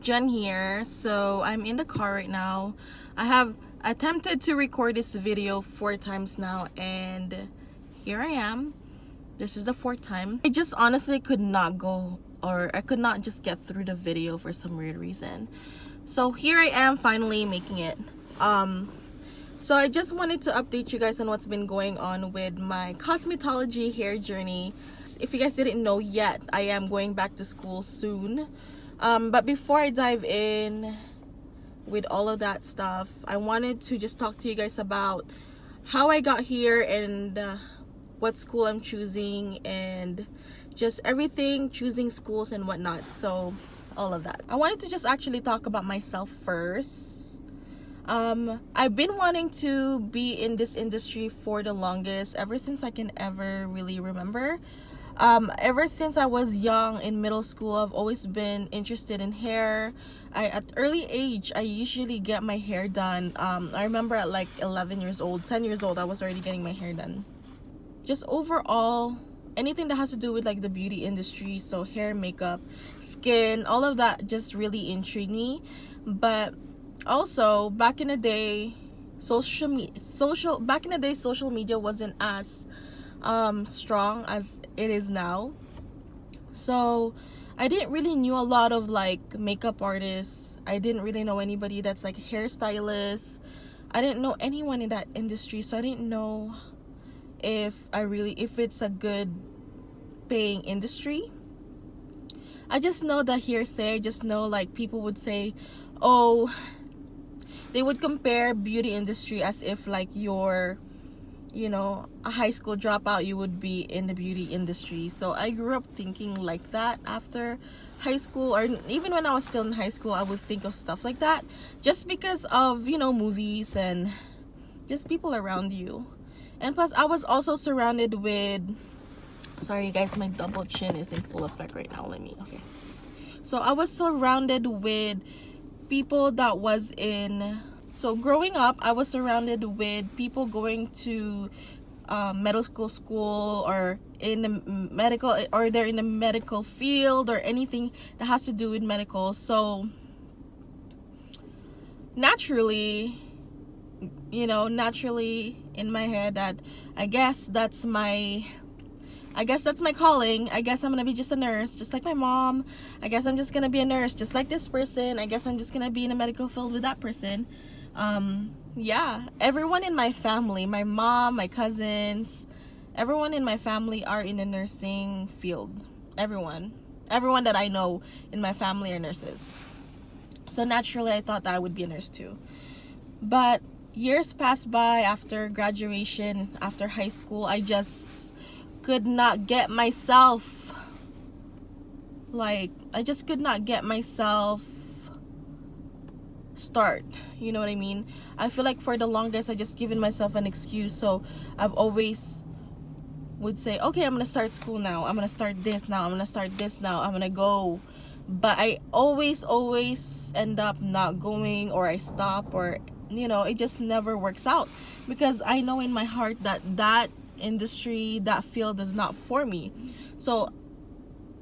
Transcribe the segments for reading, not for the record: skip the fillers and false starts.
Jen here. So I'm in the car right now. I have attempted to record this video 4 times now, and here I am. This is the 4th time. I just honestly could not go, or I could not just get through the video for some weird reason. So here I am finally making it. So I just wanted to update you guys on what's been going on with my cosmetology hair journey. If you guys didn't know yet, I am going back to school soon. But before I dive in with all of that stuff, I wanted to just talk to you guys about how I got here and what school I'm choosing and just everything, choosing schools and whatnot. So all of that. I wanted to just actually talk about myself first. I've been wanting to be in this industry for the longest, ever since I can ever really remember. Ever since I was young in middle school, I've always been interested in hair. At early age, I usually get my hair done. I remember at like 11 years old, 10 years old, I was already getting my hair done. Just overall, anything that has to do with like the beauty industry, so hair, makeup, skin, all of that just really intrigued me. But also, back in the day, social media wasn't as strong as it is now. So I didn't really knew a lot of like makeup artists. I didn't really know anybody that's like hairstylists. I didn't know anyone in that industry, so I didn't know if it's a good paying industry. I just know the hearsay. I just know like people would say, oh, they would compare beauty industry as if like you're, you know, a high school dropout, you would be in the beauty industry. So I grew up thinking like that after high school, or even when I was still in high school, I would think of stuff like that just because of, you know, movies and just people around you. And plus I was also surrounded with, sorry guys, my double chin is in full effect right now. Okay. So I was surrounded with people that was in, so growing up, I was surrounded with people going to medical school or in the medical, or they're in the medical field or anything that has to do with medical. So naturally, in my head that I guess that's my calling. I guess I'm gonna be just a nurse, just like my mom. I guess I'm just gonna be a nurse, just like this person. I guess I'm just gonna be in a medical field with that person. Yeah, everyone in my family, my mom, my cousins, everyone in my family are in the nursing field. Everyone that I know in my family are nurses. So naturally, I thought that I would be a nurse too. But years passed by after graduation, after high school. I just could not get myself, start, you know what I mean? I feel like for the longest I just given myself an excuse. So I've always would say, okay, I'm gonna start school now, I'm gonna start this now, I'm gonna start this now, I'm gonna go. But I always end up not going, or I stop, or it just never works out, because I know in my heart that industry, that field is not for me. So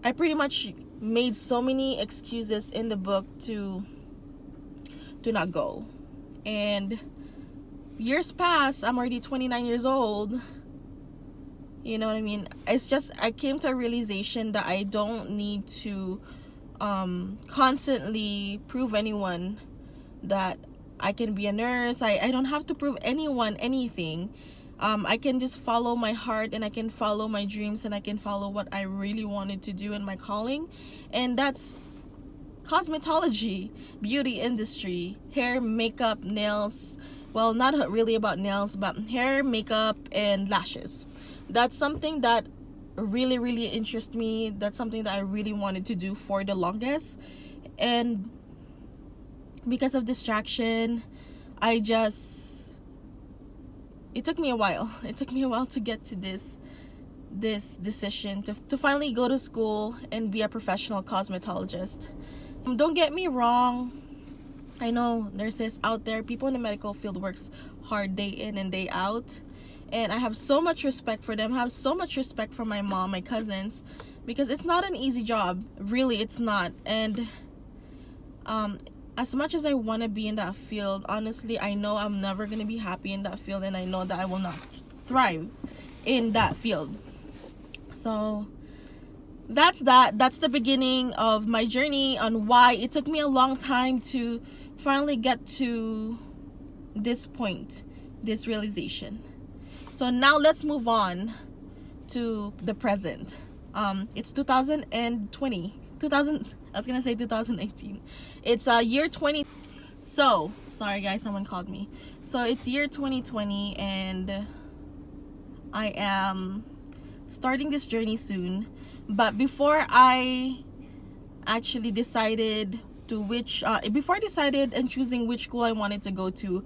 I pretty much made so many excuses in the book to not go. And years pass, I'm already 29 years old. You know what I mean? It's just, I came to a realization that I don't need to constantly prove anyone that I can be a nurse. I don't have to prove anyone anything. I can just follow my heart, and I can follow my dreams, and I can follow what I really wanted to do in my calling. And that's cosmetology, beauty industry, hair, makeup, nails. Well, not really about nails, but hair, makeup, and lashes. That's something that really interests me. That's something that I really wanted to do for the longest. And because of distraction, it took me a while. It took me a while to get to this decision to finally go to school and be a professional cosmetologist. Don't get me wrong, I know nurses out there, people in the medical field works hard day in and day out, and I have so much respect for them. I have so much respect for my mom, my cousins, because it's not an easy job. Really, it's not. And As much as I want to be in that field, honestly, I know I'm never going to be happy in that field, and I know that I will not thrive in that field. So that's the beginning of my journey on why it took me a long time to finally get to this point, this realization. So now let's move on to the present. It's 2020. I was gonna say 2018. It's year 20. So sorry guys, someone called me. So it's year 2020, and I am starting this journey soon. But before I actually decided before I decided and choosing which school I wanted to go to,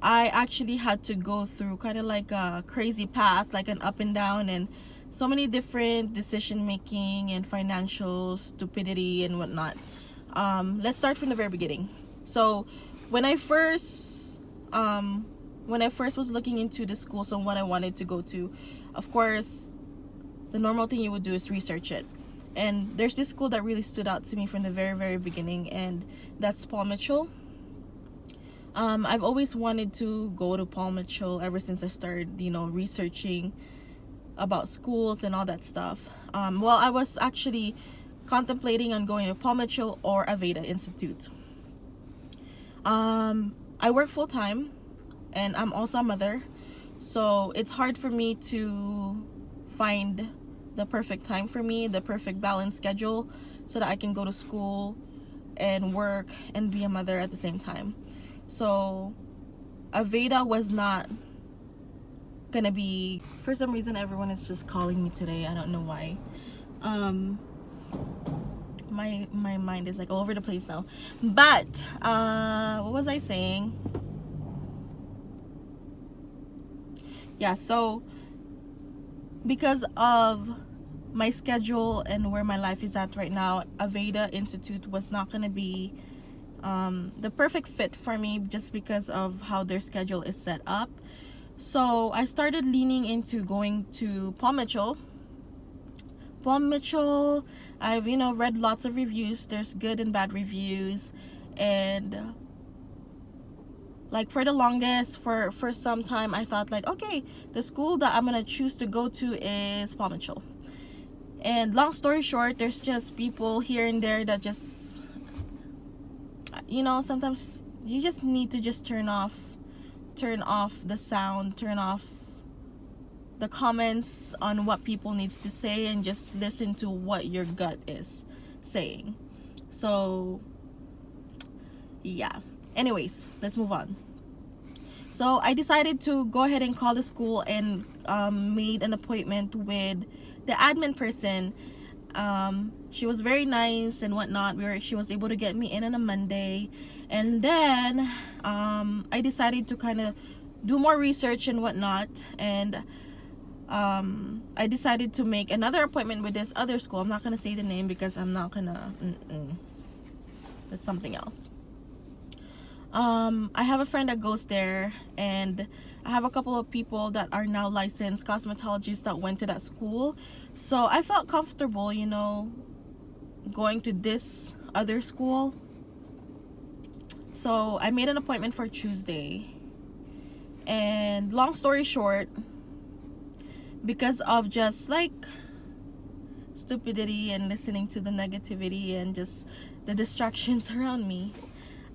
I actually had to go through kind of like a crazy path, like an up and down, and so many different decision making and financial stupidity and whatnot. Let's start from the very beginning. So when I first was looking into the schools and what I wanted to go to, of course, the normal thing you would do is research it. And there's this school that really stood out to me from the very, very beginning, and that's Paul Mitchell. I've always wanted to go to Paul Mitchell ever since I started, researching about schools and all that stuff. Well, I was actually contemplating on going to Paul Mitchell or Aveda Institute. I work full time, and I'm also a mother, so it's hard for me to find the perfect time for me, the perfect balanced schedule, so that I can go to school and work and be a mother at the same time. So Aveda was not gonna be. For some reason, everyone is just calling me today. I don't know why. My mind is like all over the place now. But what was I saying? Yeah, so because of my schedule and where my life is at right now, Aveda Institute was not going to be the perfect fit for me, just because of how their schedule is set up. So I started leaning into going to Paul Mitchell. I've read lots of reviews. There's good and bad reviews, and like for the longest, for some time, I thought like, okay, the school that I'm gonna choose to go to is Paul Mitchell. And long story short, there's just people here and there that just, sometimes you just need to just turn off the sound, turn off the comments on what people needs to say, and just listen to what your gut is saying. So yeah, anyways, let's move on. So I decided to go ahead and call the school and made an appointment with the admin person. She was very nice and whatnot. She was able to get me in on a Monday, and then I decided to kind of do more research and whatnot, and I decided to make another appointment with this other school. I'm not gonna say the name because I'm not gonna. It's something else. I have a friend that goes there, and I have a couple of people that are now licensed cosmetologists that went to that school. So I felt comfortable, going to this other school. So I made an appointment for Tuesday. And long story short, because of just like stupidity and listening to the negativity and just the distractions around me,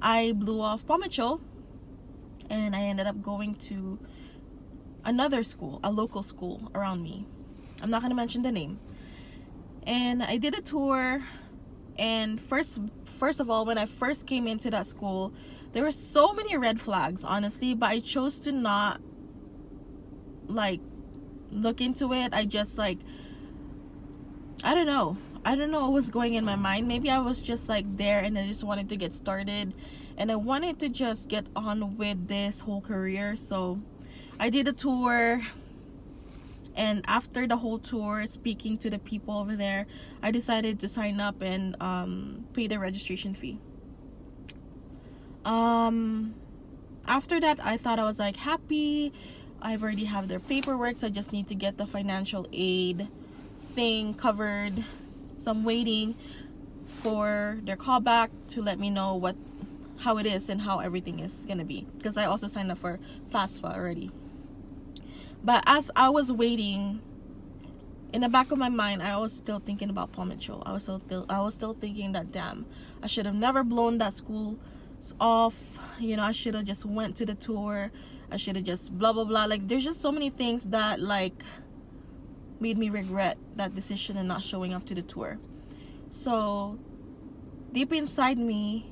I blew off Paul Mitchell, and I ended up going to another school, a local school around me. I'm not going to mention the name. And I did a tour, and first of all, when I first came into that school, there were so many red flags, honestly, but I chose to not like look into it. I just like, I don't know what was going in my mind. Maybe I was just like there, and I just wanted to get started, and I wanted to just get on with this whole career. So I did a tour, and after the whole tour, speaking to the people over there, I decided to sign up and pay the registration fee. After that, I thought I was like happy. I've already have their paperwork, so I just need to get the financial aid thing covered. So I'm waiting for their callback to let me know how it is and how everything is gonna be, because I also signed up for FAFSA already. But as I was waiting, in the back of my mind, I was still thinking about Paul Mitchell. I was still thinking that, damn, I should have never blown that school off. You know, I should have just went to the tour. I should have just blah blah blah. Like, there's just so many things that like made me regret that decision and not showing up to the tour. So deep inside me,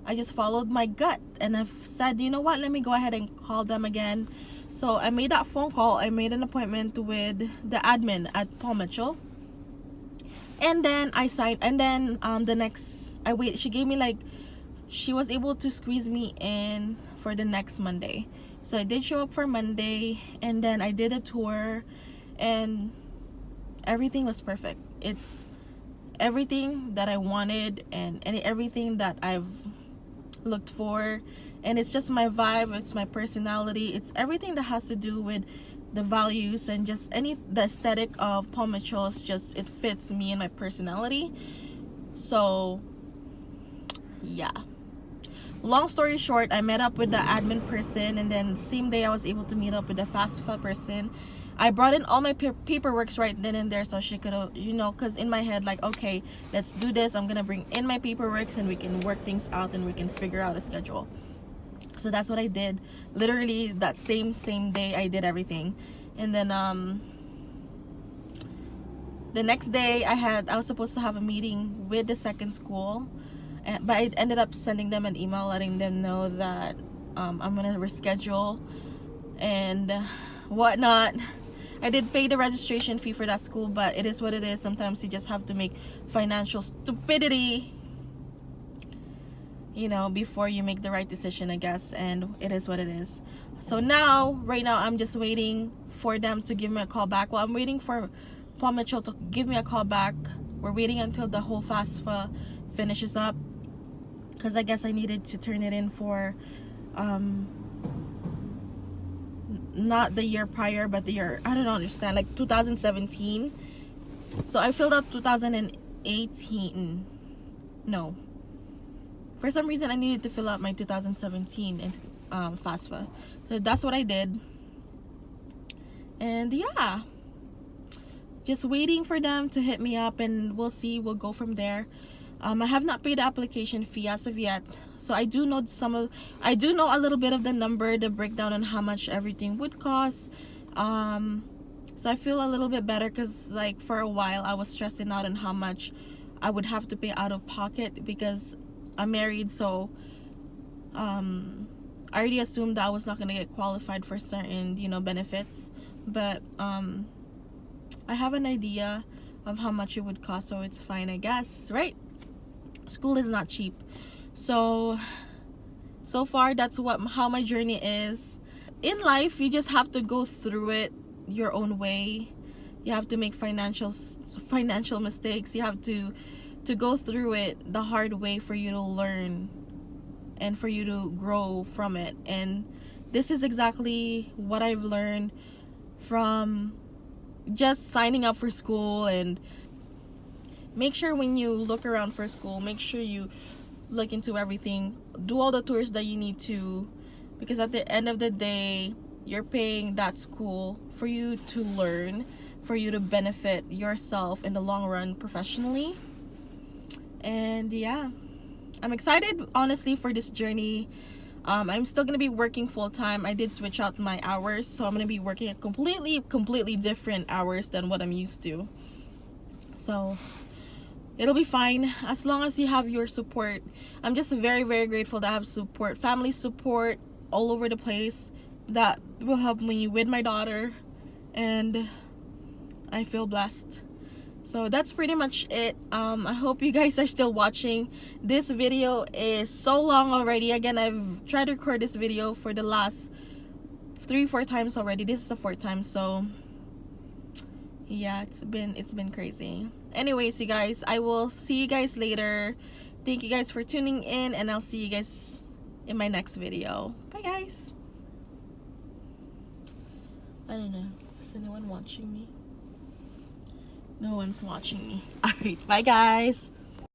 I just followed my gut, and I've said, you know what, let me go ahead and call them again. So I made that phone call. I made an appointment with the admin at Paul Mitchell, and then I signed. And then she gave me, like, she was able to squeeze me in for the next Monday. So I did show up for Monday, and then I did a tour, and everything was perfect. It's everything that I wanted, and everything that I've looked for. And it's just my vibe, it's my personality, it's everything that has to do with the values and just the aesthetic of Paul Mitchell's. Just, it fits me and my personality. So yeah, long story short, I met up with the admin person, and then same day I was able to meet up with the FAFSA person. I brought in all my paperwork right then and there, so she could, you know, because in my head, like, okay, let's do this. I'm gonna bring in my paperwork and we can work things out and we can figure out a schedule. So that's what I did. Literally that same day I did everything. And then the next day I was supposed to have a meeting with the second school, but I ended up sending them an email letting them know that I'm gonna reschedule and whatnot. I did pay the registration fee for that school, but it is what it is. Sometimes you just have to make financial stupidity, you know, before you make the right decision, I guess. And it is what it is. So right now I'm just waiting for them to give me a call back. Well, I'm waiting for Paul Mitchell to give me a call back. We're waiting until the whole FAFSA finishes up, because I guess I needed to turn it in for not the year prior, but the year, I don't understand, like 2017. So I filled out 2018. No, for some reason I needed to fill out my 2017 and FAFSA. So that's what I did. And yeah, just waiting for them to hit me up, and we'll see, we'll go from there. I have not paid the application fee as of yet, so I do know a little bit of the breakdown on how much everything would cost. So I feel a little bit better, because like for a while I was stressing out on how much I would have to pay out of pocket, because I'm married. So I already assumed that I was not gonna get qualified for certain, you know, benefits, but I have an idea of how much it would cost, so it's fine, I guess, right? School is not cheap. So far that's how my journey is. In life, you just have to go through it your own way. You have to make financial mistakes. You have to go through it the hard way for you to learn and for you to grow from it. And this is exactly what I've learned from just signing up for school. And make sure when you look around for school, make sure you look into everything, do all the tours that you need to, because at the end of the day, you're paying that school for you to learn, for you to benefit yourself in the long run professionally. And yeah, I'm excited, honestly, for this journey. I'm still gonna be working full-time. I did switch out my hours, so I'm gonna be working at completely different hours than what I'm used to. So it'll be fine as long as you have your support. I'm just very grateful to have support, family support all over the place that will help me with my daughter, and I feel blessed. So that's pretty much it. I hope you guys are still watching. This video is so long already. Again, I've tried to record this video for the last 3-4 times already. This is the 4th time, so yeah, it's been crazy. Anyways, you guys, I will see you guys later. Thank you guys for tuning in, and I'll see you guys in my next video. Bye, guys. I don't know, is anyone watching me? No one's watching me. Alright, bye, guys.